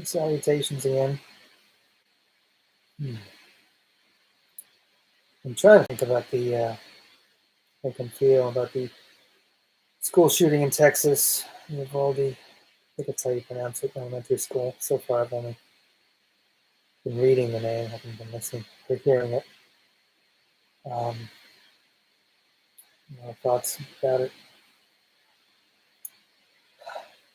Salutations again. I'm trying to think about think and feel about the school shooting in Texas, Uvalde. I think that's how you pronounce it, elementary school. So far, I've only been reading the name, haven't been listening or hearing it. Thoughts about it.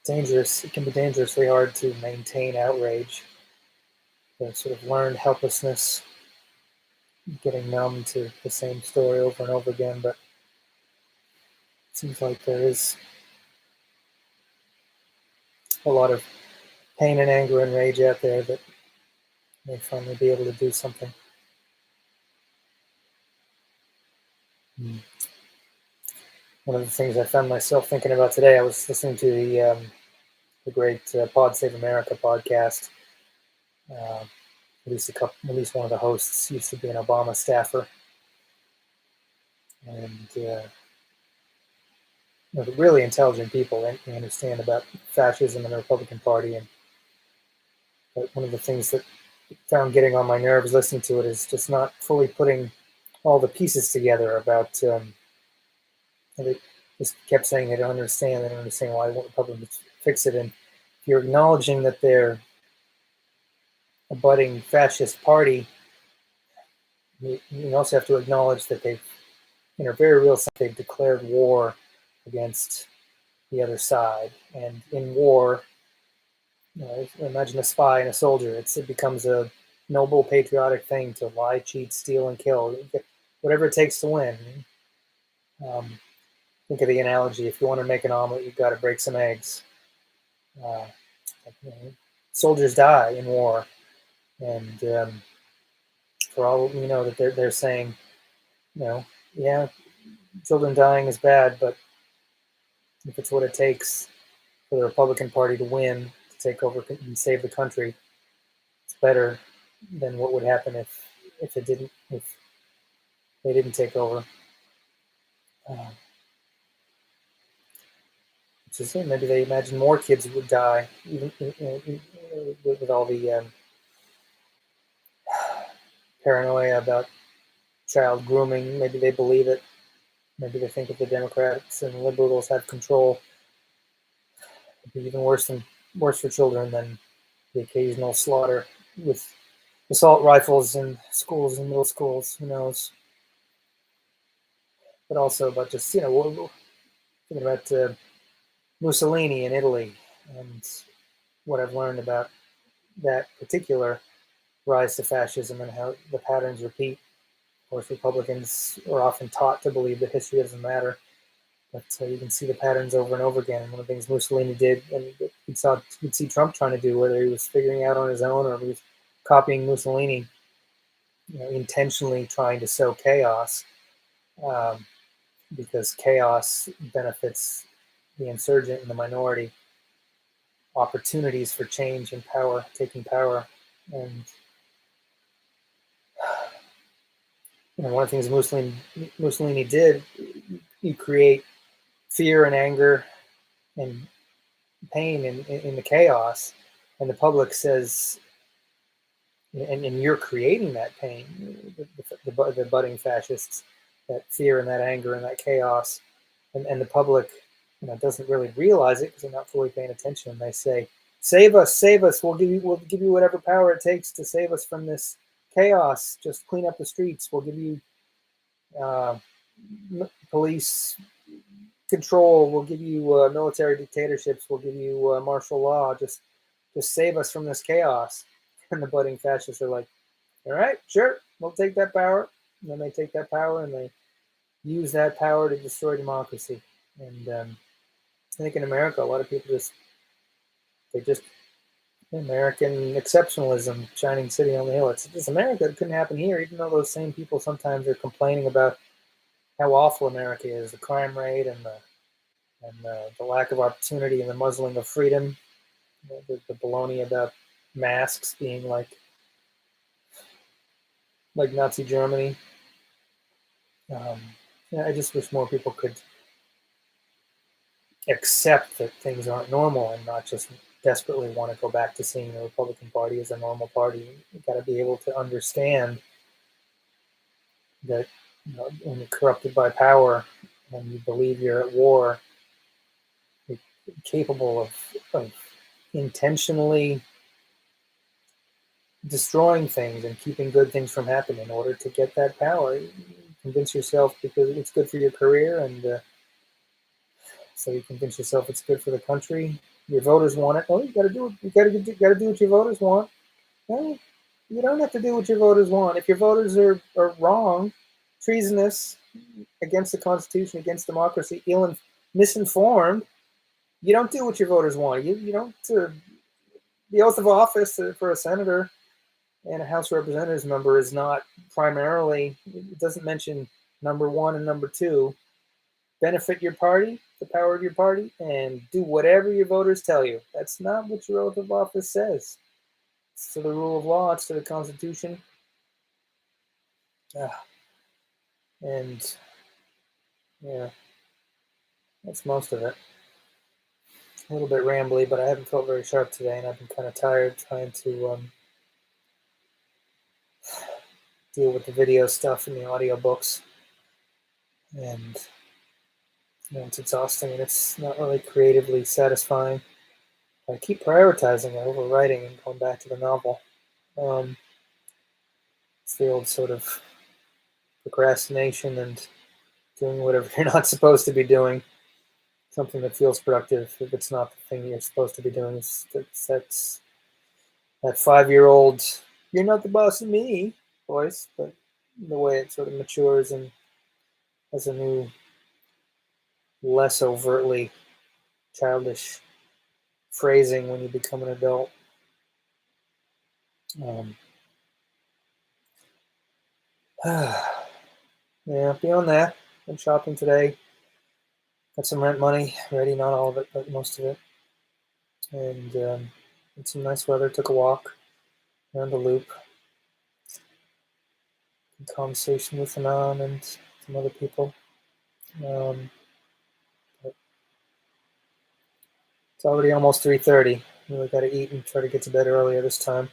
Dangerous. It can be dangerously hard to maintain outrage, the sort of learned helplessness, getting numb to the same story over and over again. But it seems like there is a lot of pain and anger and rage out there that may finally be able to do something. One of the things I found myself thinking about today, I was listening to the great Pod Save America podcast. At least one of the hosts used to be an Obama staffer, and really intelligent people and understand about fascism and the Republican Party. And but one of the things that I found getting on my nerves listening to it is just not fully putting all the pieces together about. They just kept saying they don't understand why Republicans fix it. And if you're acknowledging that they're a budding fascist party, you also have to acknowledge that they've, in a very real sense, they've declared war against the other side. And in war, imagine a spy and a soldier. It becomes a noble, patriotic thing to lie, cheat, steal, and kill, whatever it takes to win. Think of the analogy: if you want to make an omelet, you've got to break some eggs. Soldiers die in war, and for all we know, that they're saying, yeah, children dying is bad, but if it's what it takes for the Republican Party to win, to take over and save the country, it's better than what would happen if they didn't take over. Maybe they imagine more kids would die, even with all the paranoia about child grooming. Maybe they believe it. Maybe they think if the Democrats and liberals have control, it'd be even worse for children than the occasional slaughter with assault rifles in schools and middle schools. Who knows? But also about just thinking about Mussolini in Italy and what I've learned about that particular rise to fascism and how the patterns repeat. Of course, Republicans are often taught to believe that history doesn't matter, but you can see the patterns over and over again. And one of the things Mussolini did, and you'd see Trump trying to do, whether he was figuring out on his own or he was copying Mussolini, intentionally trying to sow chaos, because chaos benefits the insurgent and the minority. Opportunities for change and power, taking power, and one of the things Mussolini did, you create fear and anger and pain in the chaos, and the public says, and you're creating that pain, the budding fascists, that fear and that anger and that chaos, and the public doesn't really realize it because they're not fully paying attention. And they say, save us, we'll give you whatever power it takes to save us from this chaos. Just clean up the streets, we'll give you police control, we'll give you military dictatorships, we'll give you martial law, just save us from this chaos. And the budding fascists are like, all right, sure, we'll take that power. And then they take that power and they use that power to destroy democracy. And I think in America, a lot of people American exceptionalism, shining city on the hill. It's America. It couldn't happen here, even though those same people sometimes are complaining about how awful America is, the crime rate and the lack of opportunity and the muzzling of freedom, the baloney about masks being like Nazi Germany. I just wish more people could accept that things aren't normal and not just desperately want to go back to seeing the Republican Party as a normal party. You've got to be able to understand that, when you're corrupted by power and you believe you're at war, you're capable of intentionally destroying things and keeping good things from happening in order to get that power. You convince yourself because it's good for your career, and so you convince yourself it's good for the country. Your voters want it. Oh, you got to do it. You got to do what your voters want. No, you don't have to do what your voters want. If your voters are wrong, treasonous, against the Constitution, against democracy, misinformed, you don't do what your voters want. You don't. The oath of office for a senator and a House of Representatives member is not primarily. It doesn't mention number one and number two. Benefit your party, the power of your party, and do whatever your voters tell you. That's not what your oath of office says. It's to the rule of law. It's to the Constitution. And yeah, that's most of it. A little bit rambly, but I haven't felt very sharp today, and I've been kind of tired trying to deal with the video stuff and the audio books. And it's exhausting, and it's not really creatively satisfying. I keep prioritizing it over writing and going back to the novel. It's the old sort of procrastination and doing whatever you're not supposed to be doing. Something that feels productive if it's not the thing you're supposed to be doing. That's that 5-year-old, you're not the boss of me voice, but the way it sort of matures and has a new, less overtly childish phrasing when you become an adult. Yeah, beyond that, went shopping today. Got some rent money ready, not all of it, but most of it. And had some nice weather, took a walk around the loop. In conversation with Anon and some other people. But it's already almost 3:30. Really got to eat and try to get to bed earlier this time.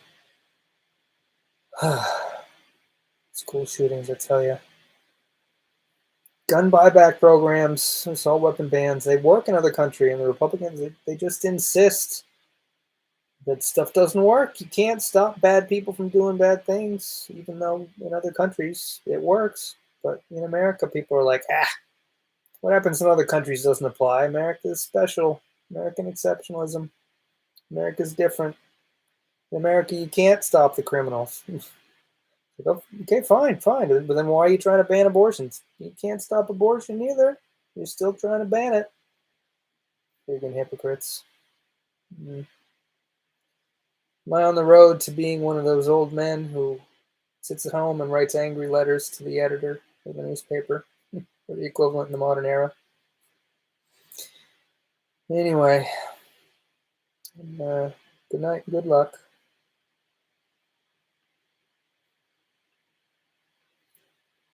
School shootings, I tell you. Gun buyback programs, assault weapon bans, they work in other countries, and the Republicans, they just insist that stuff doesn't work. You can't stop bad people from doing bad things, even though in other countries it works. But in America, people are like, what happens in other countries doesn't apply. America is special. American exceptionalism. America's different. In America, you can't stop the criminals. Okay, fine. But then why are you trying to ban abortions? You can't stop abortion either. You're still trying to ban it. Friggin' hypocrites. Am I on the road to being one of those old men who sits at home and writes angry letters to the editor of the newspaper, or the equivalent in the modern era? Anyway, good night, good luck.